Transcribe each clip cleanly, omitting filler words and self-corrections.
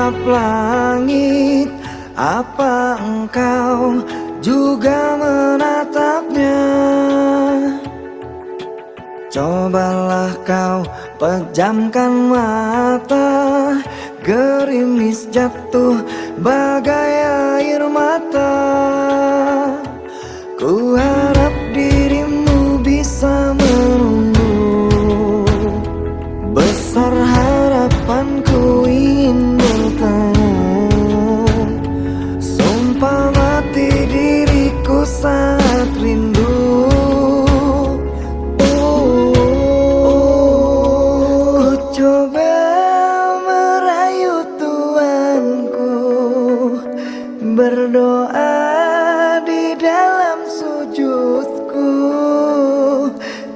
menatap langit, apa engkau juga menatapnya? Cobalah kau pejamkan mata, gerimis jatuh bagai air mata. Ku harap dirimu bisa menunggu, besar harapanku ingin bertemu. Sumpah mati diriku saat rindu. Coba merayu Tuanku, berdoa di dalam sujudku.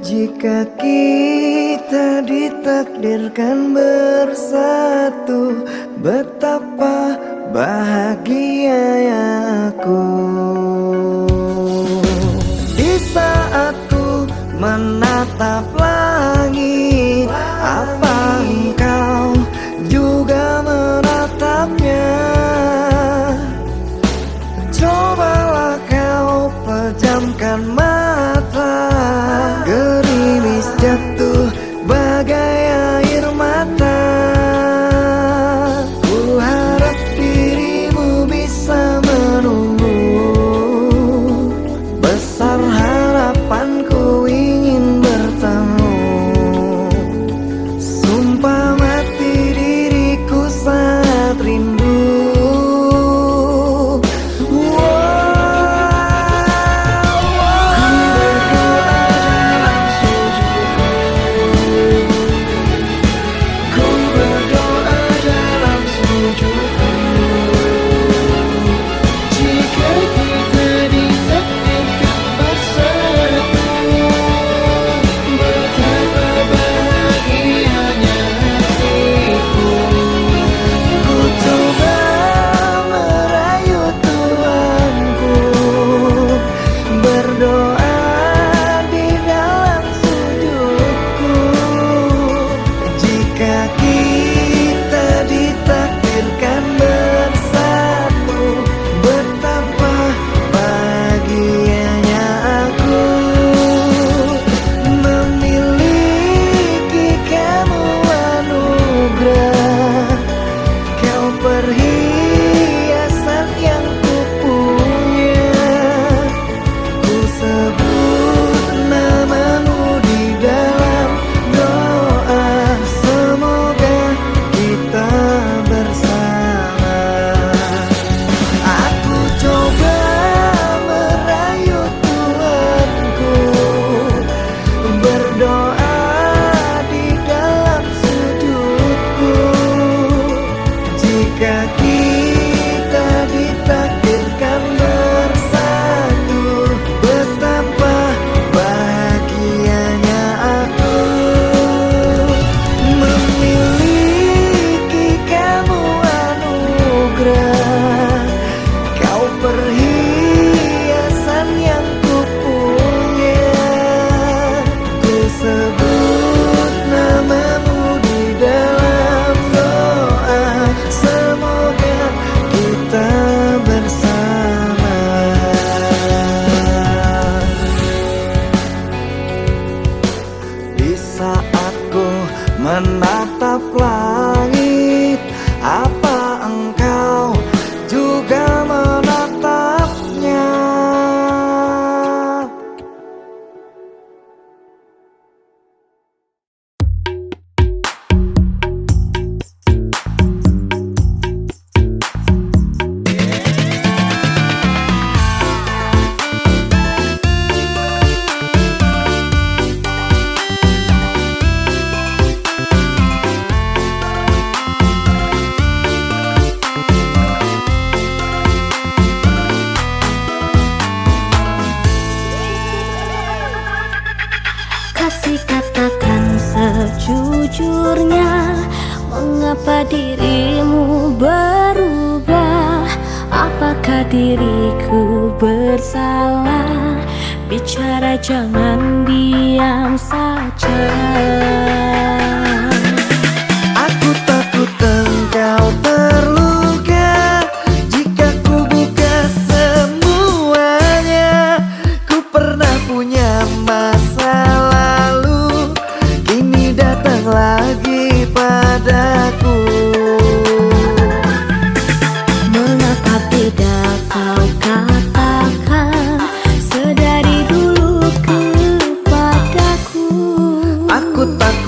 Jika kita ditakdirkan bersatu, betapa bahagia aku. Di saat ku menatap langit, apa engkau juga menatapnya? Cobalah kau pejamkan mata, gerimis jatuh bagai air mata. Ku harap dirimu bisa menunggu, besar harapanku ingin bertemu. Sumpah mati diriku saat rindu. Menatap langit, apa engkau juga menatapnya? Sejujurnya, mengapa dirimu berubah? Apakah diriku bersalah? Bicara jangan diam saja. Aku takut engkau terluka.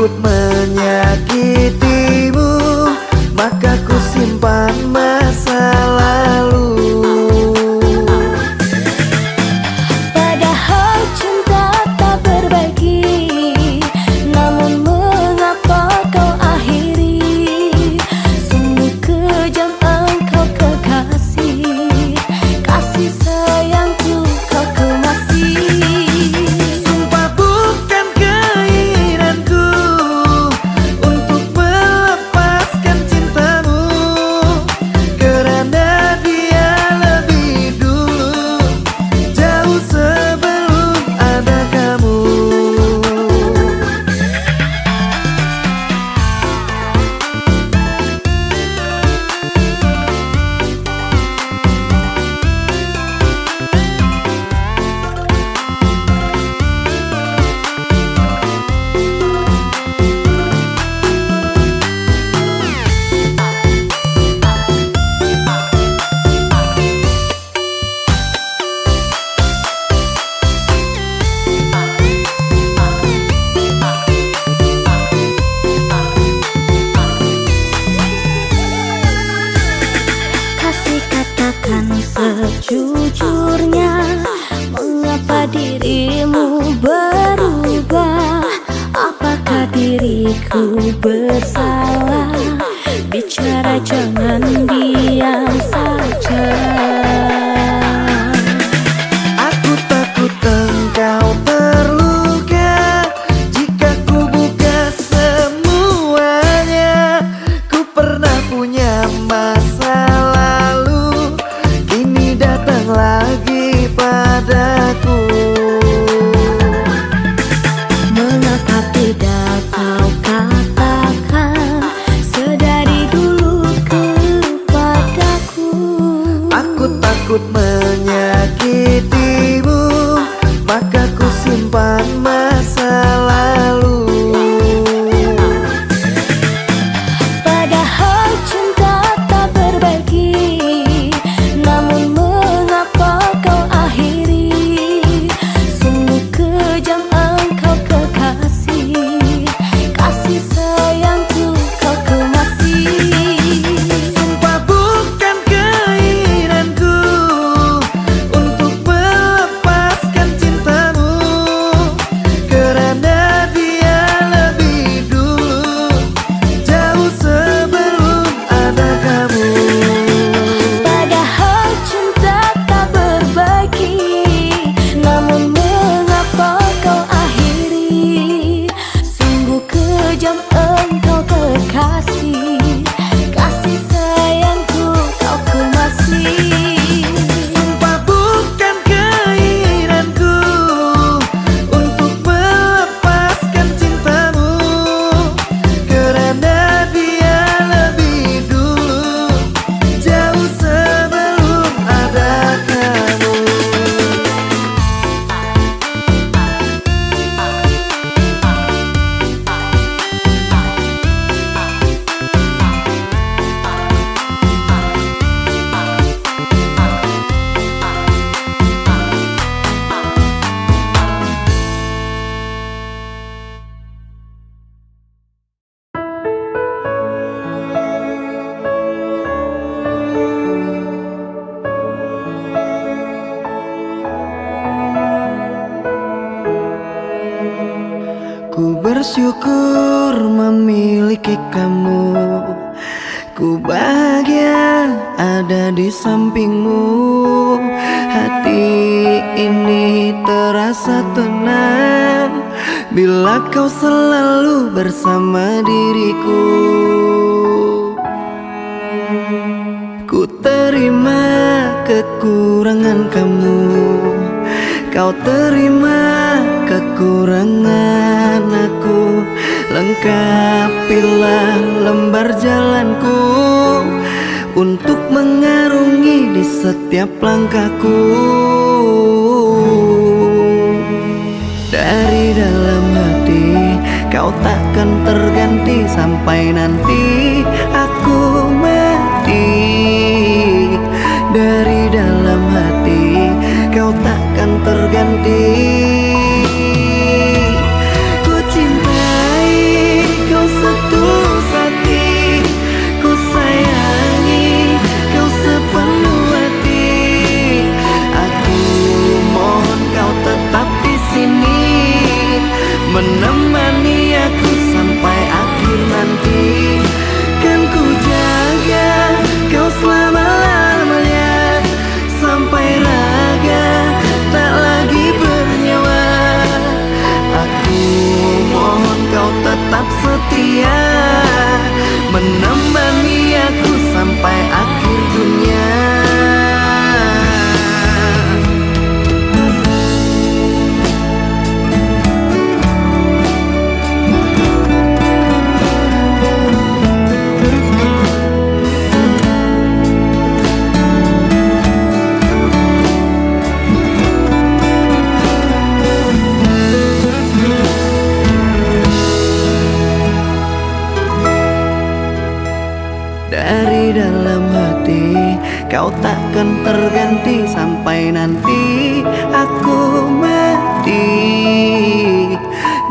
takut menyakitimu, maka ku simpan masa lalu. Padahal cinta tak berbagi, namun mengapa kau akhiri? Sungguh kejam engkau kekasih, kasih sayangku kau kemasi. Sumpah bukan keinginanku untuk melepaskan cintamu, karena dia lebih dulu, jauh sebelum ada kamu. Kasih katakan sejujurnya, mengapa dirimu berubah? Apakah diriku bersalah? Bicara jangan diam saja. Aku takut engkau terluka jika ku buka semuanya. Ku pernah punya masa lalu, kini datang lagi padaku. Mengapa tidak kau katakan sedari dulu kepadaku? Aku takut menyakitimu, maka ku simpan masa lalu. Padahal cinta tak berbagi, namun mengapa kau akhiri? Sungguh kejam engkau kekasih, kasih sayangku kau kemasi. Sumpah bukan keinginanku untuk melepaskan cintamu, karena dia lebih dulu, jauh sebelum ada kamu. Padahal cinta tak berbagi, namun mengapa kau akhiri? Sungguh kejam engkau kekasih, kasih sayangku kau kemasi. Sumpah bukan keinginanku untuk melepaskan cintamu, karena dia lebih dulu, jauh sebelum ada kamu. Ku bersyukur memiliki kamu, ku bahagia ada di sampingmu. Hati ini terasa tenang bila kau selalu bersama diriku. Ku terima kekurangan kamu, kau terima kekurangan aku. Lengkapilah lembar jalanku untuk mengarungi di setiap langkahku. Dari dalam hati kau takkan terganti sampai nanti aku mati. Dari dalam hati kau takkan terganti. Ku cintai kau takkan terganti sampai nanti aku mati.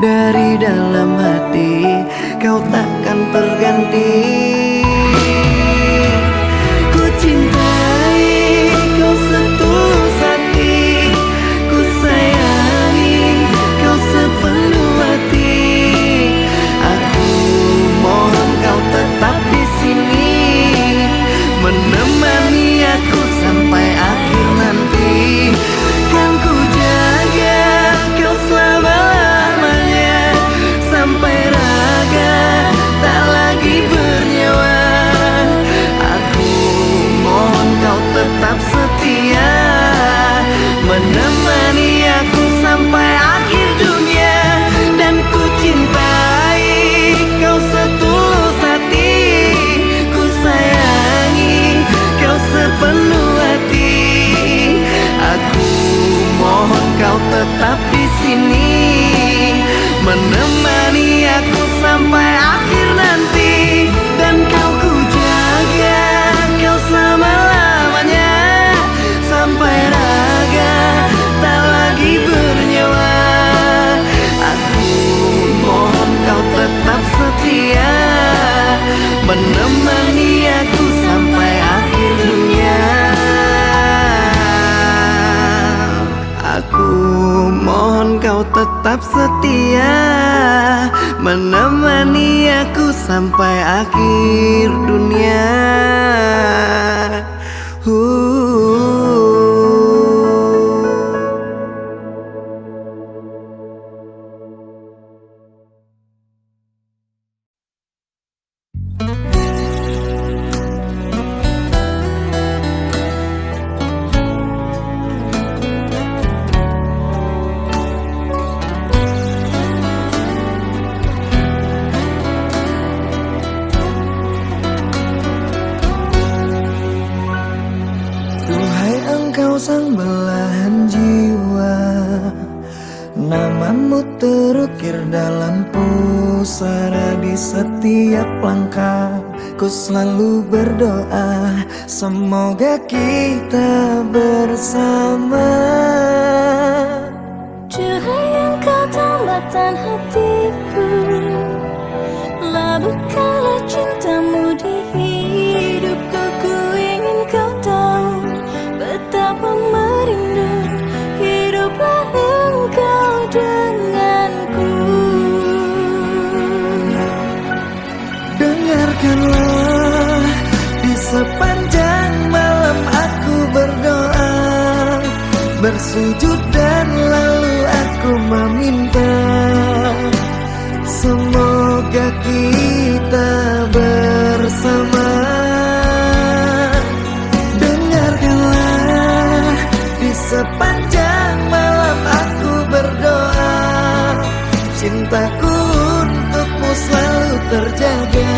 Dari dalam hati kau takkan terganti. Ku cintai kau setulus hati, ku sayangi kau sepenuh hati. Aku mohon kau tetap di sini, menemani aku sampai akhir nanti. Kan ku jaga kau selama-lamanya, sampai raga tak lagi bernyawa. Aku mohon kau tetap setia, menemani aku sampai akhir dunia. Dan ku cintai kau setulus hati, ku sayangi kau sepenuh hati. Aku mohon kau tetap di sini, menemani aku sampai akhir nanti. Dan kau ku jaga kau selama-lamanya, sampai raga tak lagi bernyawa. Aku mohon kau tetap setia, menemani aku sampai akhir dunia. Aku mohon kau tetap setia, menemani aku sampai akhir dunia. Duhai engkau sang belahan jiwa, namamu terukir dalam pusara. Di setiap langkah ku selalu berdoa, semoga kita bersama. Cahaya engkau tambatan hatiku, labuhkanlah cintamu di hidupku. Ku ingin kau tahu betapa merindu hiduplah engkau denganku. Dengarkanlah, di sepanjang malam aku berdoa, bersujud dan lalu aku meminta, semoga kita bersama. Dengarkanlah, di sepanjang malam aku berdoa, cintaku untukmu selalu terjaga,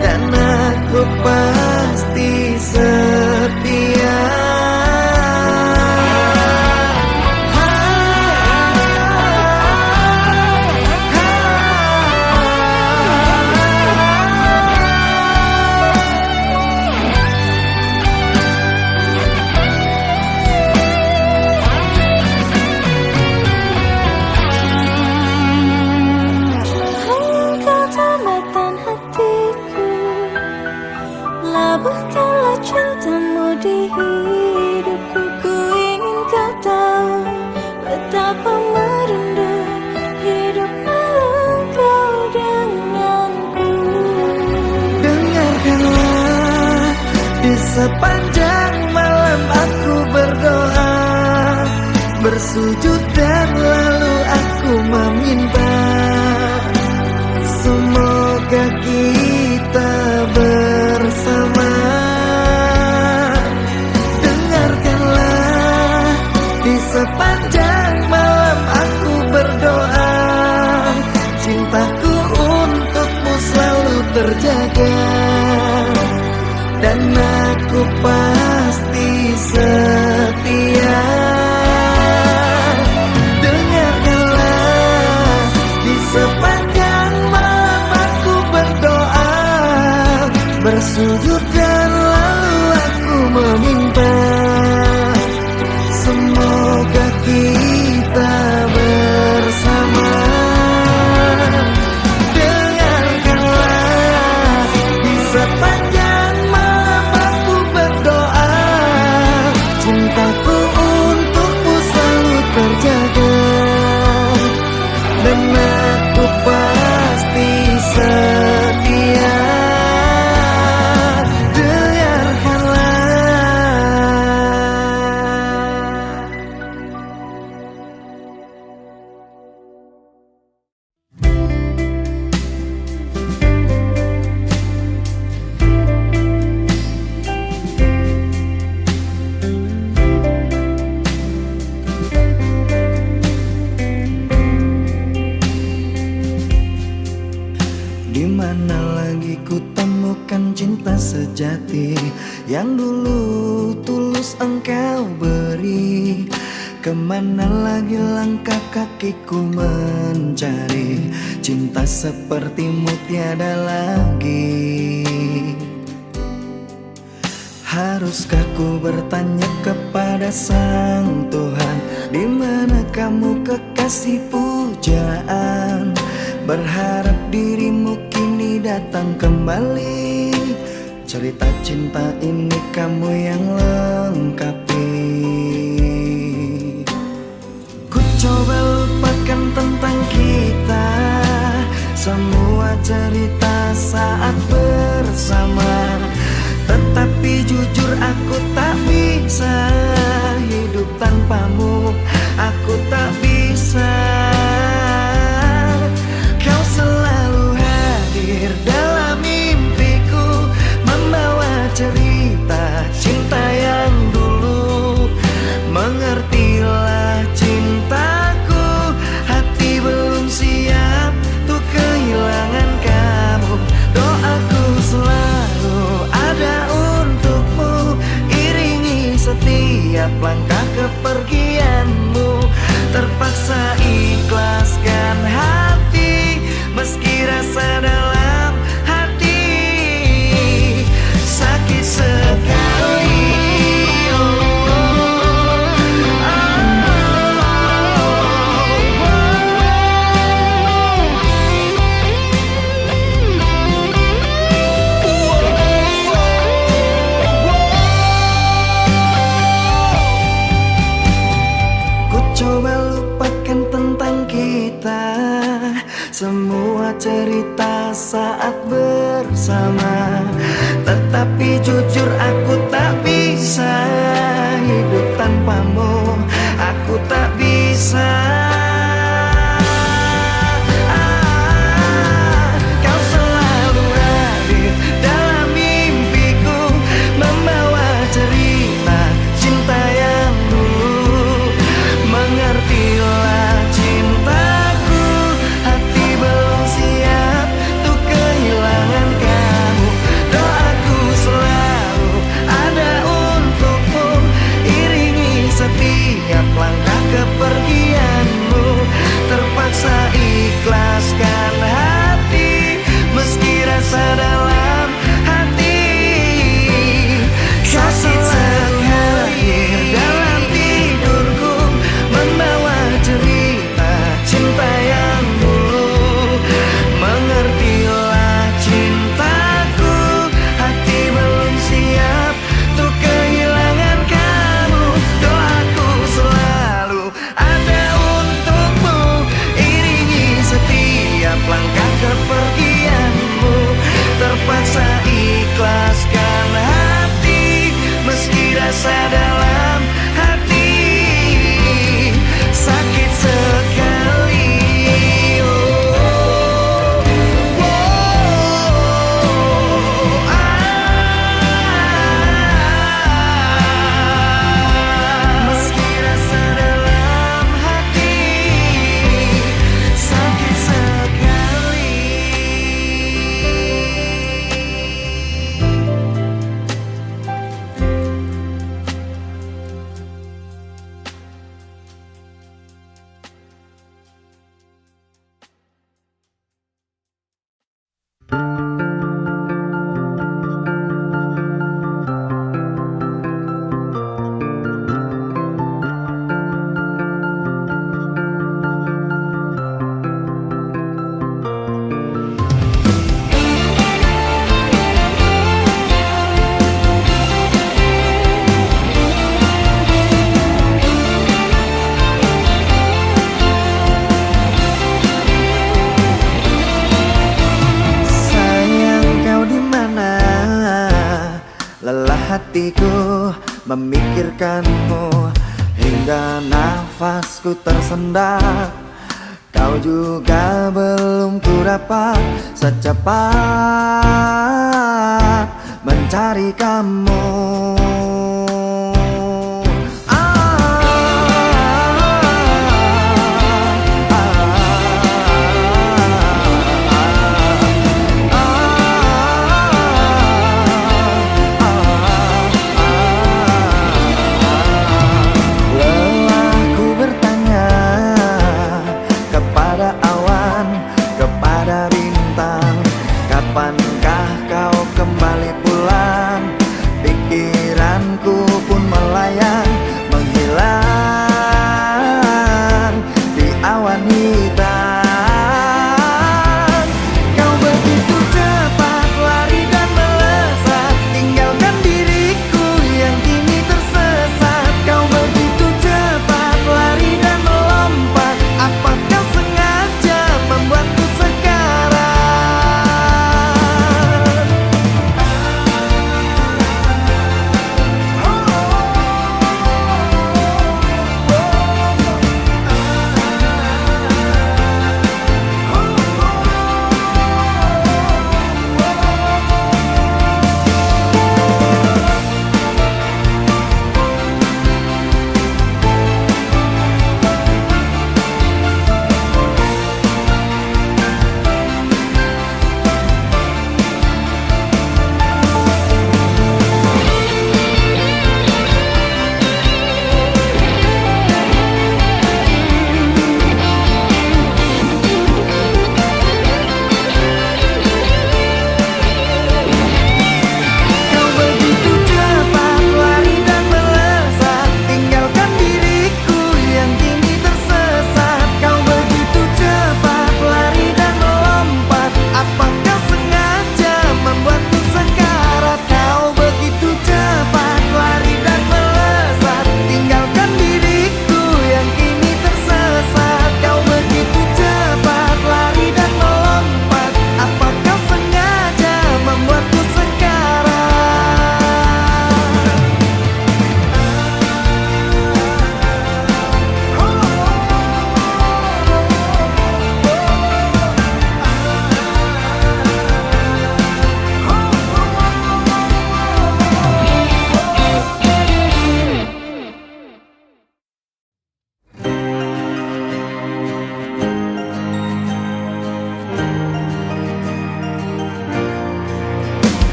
dan aku pasti setia. Labuhkanlah cintamu di hidupku. Ku ingin kau tahu betapa merindu hiduplah engkau denganku. Dengarkanlah, di sepanjang malam aku berdoa, bersujud dan lalu aku meminta, semoga kita bersama. Dengarkanlah, di sepanjang malam aku berdoa, cintaku untukmu selalu terjaga, dan aku pasti setia. Dengarkanlah, di sepanjang malam aku berdoa, bersujud dan lalu yang dulu tulus engkau beri. Kemana lagi langkah kakiku mencari cinta sepertimu tiada lagi. Haruskah ku bertanya kepada Sang Tuhan, di mana kamu kekasih pujaan? Berharap dirimu kini datang kembali. Cerita cinta ini kamu yang lengkapi. Ku coba lupakan tentang kita, semua cerita saat bersama. Tetapi jujur aku tak bisa hidup tanpamu, aku tak bisa. Kau selalu hadir dalam mimpiku, membawa cerita cinta yang dulu. Mengertilah cintaku, hati belum siap untuk kehilangan kamu. Doaku selalu ada untukmu, iringi setiap langkah kepergianmu. Terpaksa ikhlaskan hati, meski rasa dalam hati sakit sekali. Coba lupakan tentang kita, semua cerita saat bersama. Tetapi jujur aku tak bisa hidup tanpamu, aku tak bisa. Kau selalu hadir dalam mimpiku, membawa cerita cinta yang dulu. Mengertilah cintaku, hati belum siap untuk kehilangan kamu. Doaku selalu ada untukmu, iringi setiap langkah kepergianmu. Terpaksa ikhlaskan hati, meski rasa dalam hati sakit sekali. Dalam tidurku membawa cerita cinta yang dulu. Mengertilah cintaku, hati belum siap untuk kehilangan kamu. Doaku selalu ada untukmu, iringi setiap langkah kepergianmu. Terpaksa ikhlaskan hati, meski rasa dalam hati sakit sekali. Meski rasa dalam hati sakit sekali. Hatiku memikirkanmu hingga nafasku tersendat. Kau juga belum ku dapat secepat mencari kamu.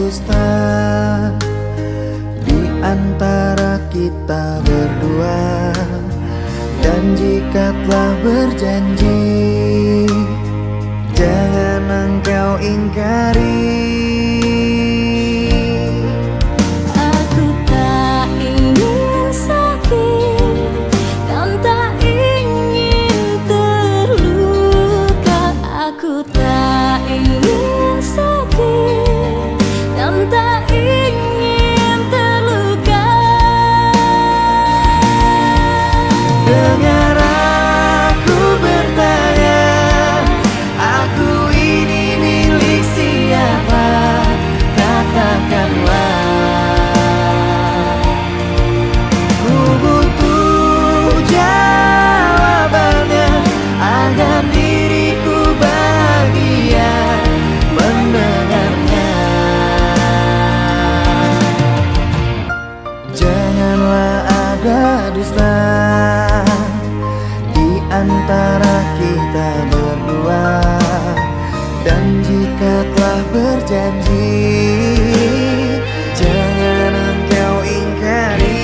dusta di antara kita berdua. Dan jika telah berjanji, jangan engkau ingkari. Aku tak ingin sakit dan tak ingin terluka. Aku tak ingin sakit dan tak ingin terluka. Dengar aku bertanya, aku ini milik siapa? Katakanlah. Ku butuh jawabannya agar diriku bahagia mendengarnya. Janganlah ada dusta di antara kita berdua. Dan jika telah berjanji, jangan engkau ingkari.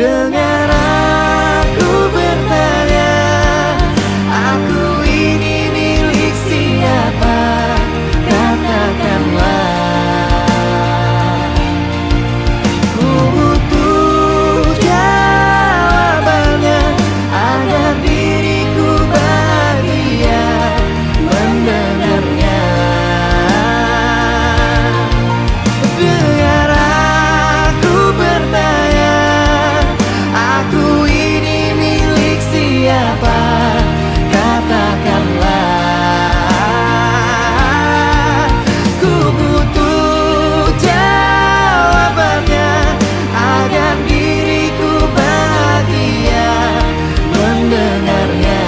Dengar aku bertanya, aku ini milik siapa? Katakanlah. Ku butuh jawabannya agar diriku bahagia mendengarnya. Dengar aku bertanya, aku ini milik siapa? Katakanlah. Ku butuh jawabannya agar diriku bahagia mendengarnya.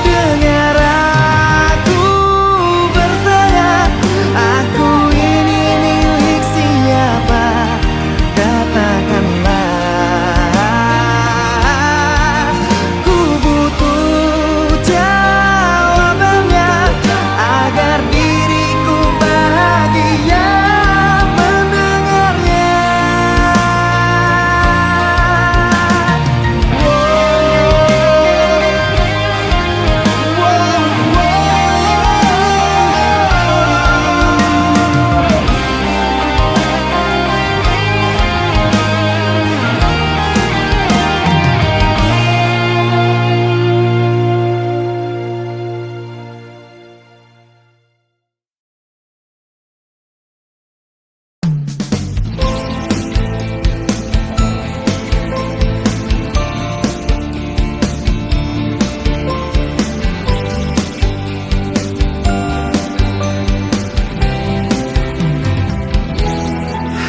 Dengar aku bertanya, aku ini milik siapa? Katakanlah. Ku butuh jawabannya agar diriku bahagia mendengarnya.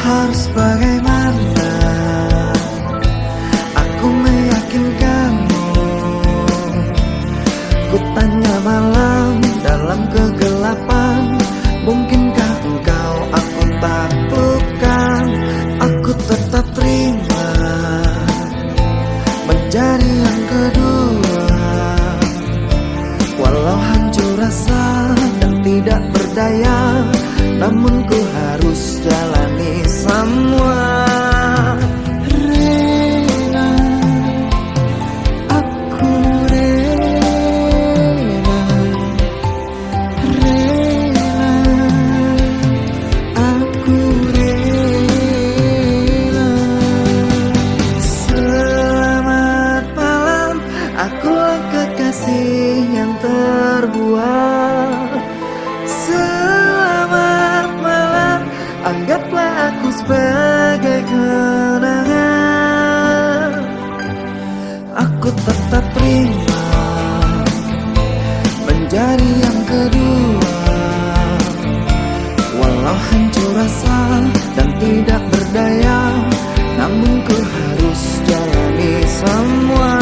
Harus bagaimana aku meyakinkanmu? Ku tanya malam dalam kegelapan, mungkinkah engkau aku taklukkan? Aku tetap terima menjadi yang kedua, walau hancur rasa dan tidak berdaya, namun ku harus jalani semua. Rela, aku rela, rela, aku rela. Selamat malam, akulah kekasih yang terbuang. Selamat malam, anggaplah aku sebagai kenangan. Aku tetap terima menjadi yang kedua, walau hancur rasa dan tidak berdaya, namun ku harus jalani semua.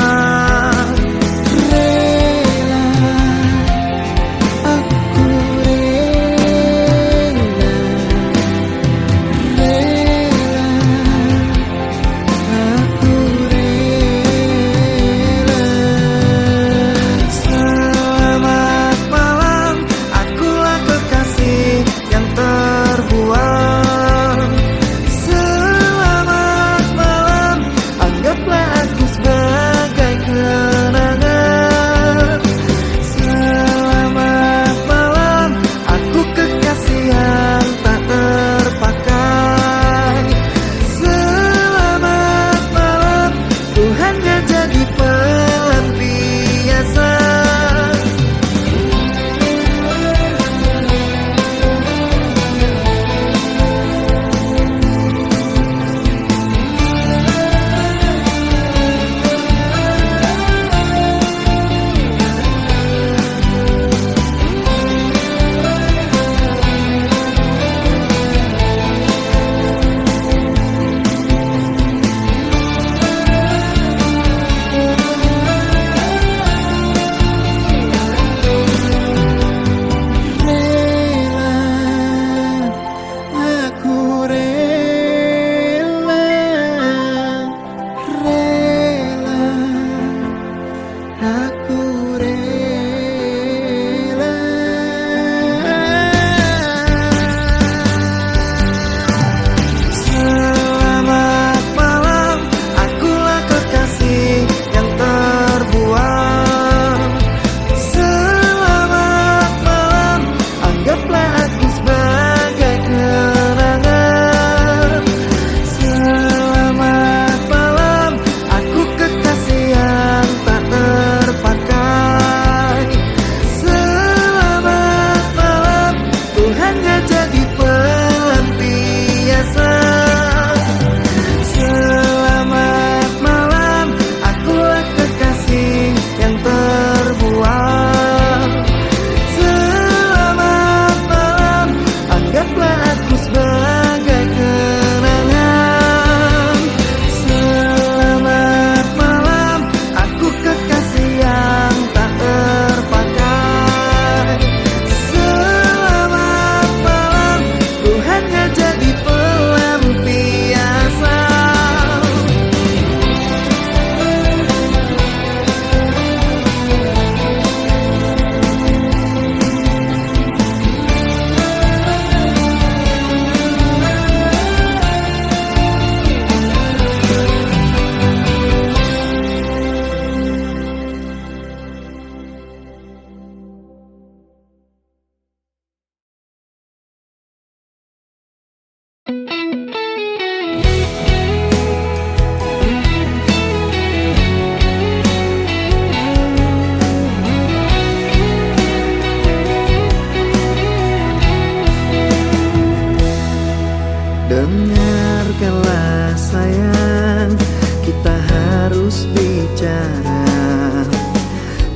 Dengarkanlah sayang, kita harus bicara.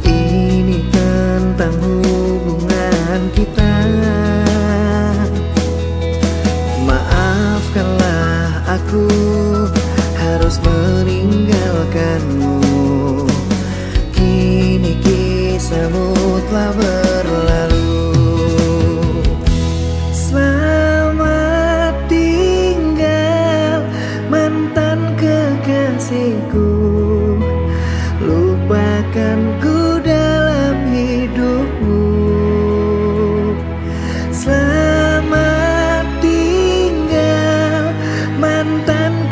Ini tentang hubungan kita. Maafkanlah aku harus meninggalkanmu. Kini kisahmu telah berlalu. Kekasihku, lupakanku dalam hidupmu. Selamat tinggal mantan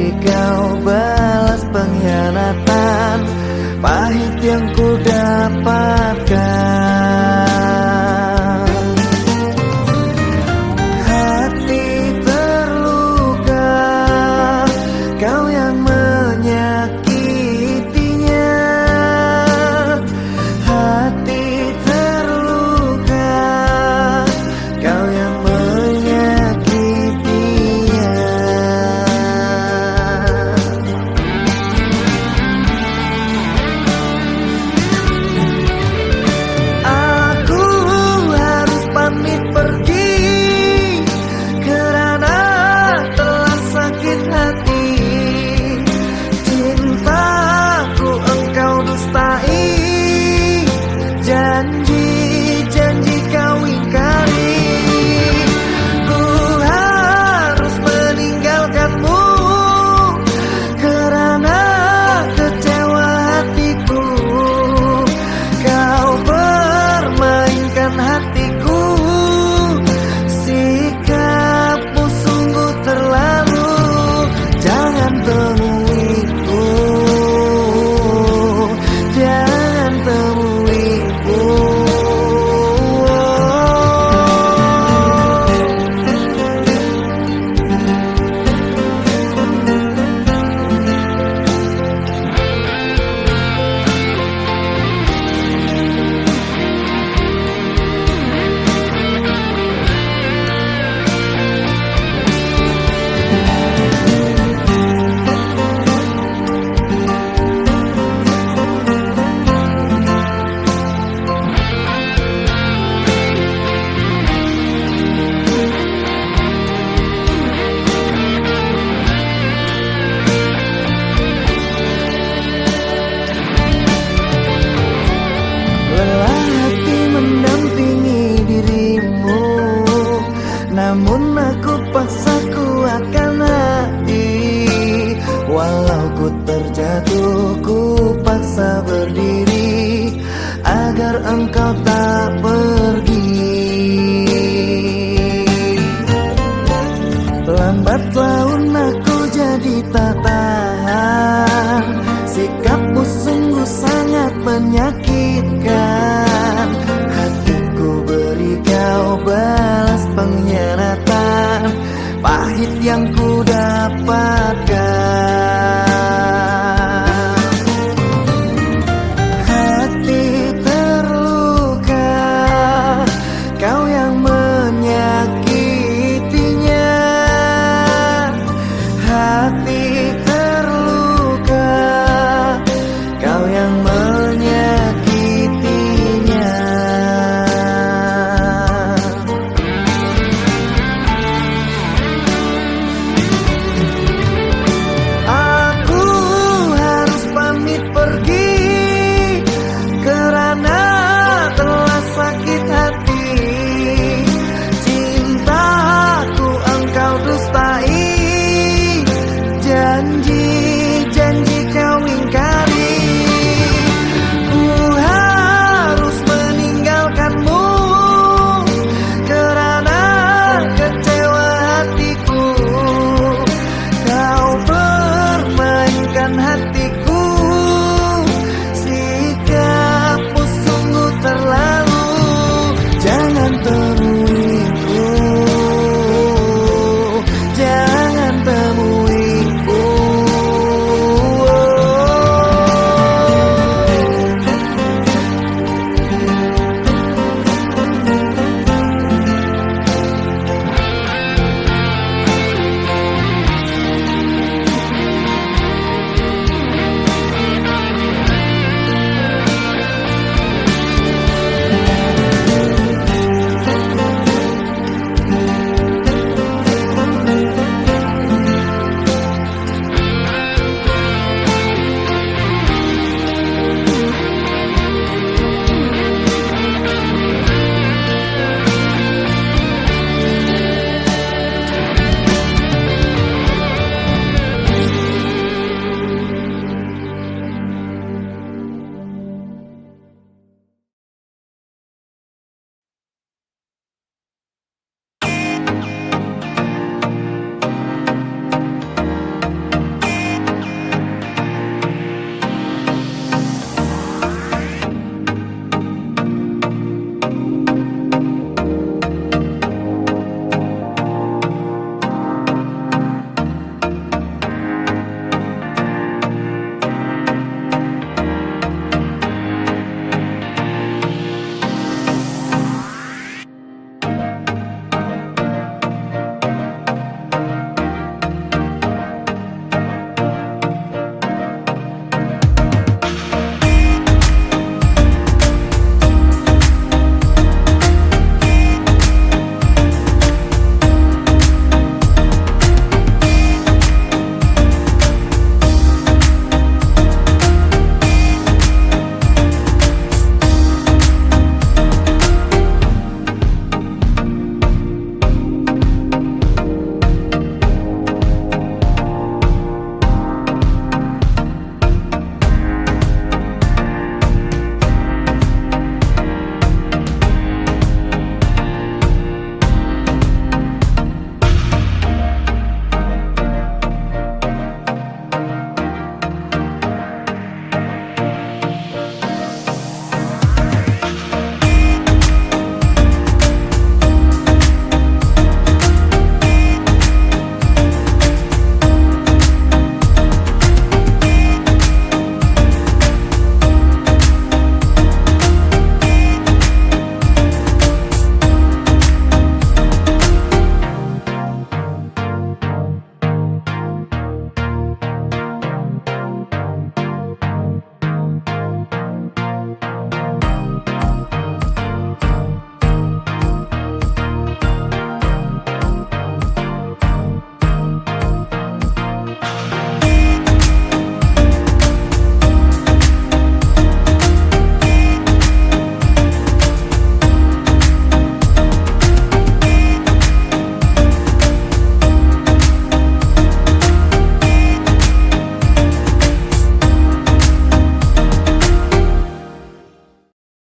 Tapi kau balas pengkhianatan pahit yang ku dapatkan. Hati terluka, kau yang menyakitinya. Hati terluka, kau yang menyakitinya. Aku harus pamit pergi karena telah sakit hati. Cintaku engkau dustai, janji-janji kau ingkari. Ku harus meninggalkanmu karena kecewa hatiku. Kau permainkan hatiku, sikapmu sungguh terlalu. Jangan temuiku, jangan temuiku. Lelah hati mendampingi dirimu, namun aku paksa kuatkan hati. Walau ku terjatuh, ku paksa berdiri agar engkau tak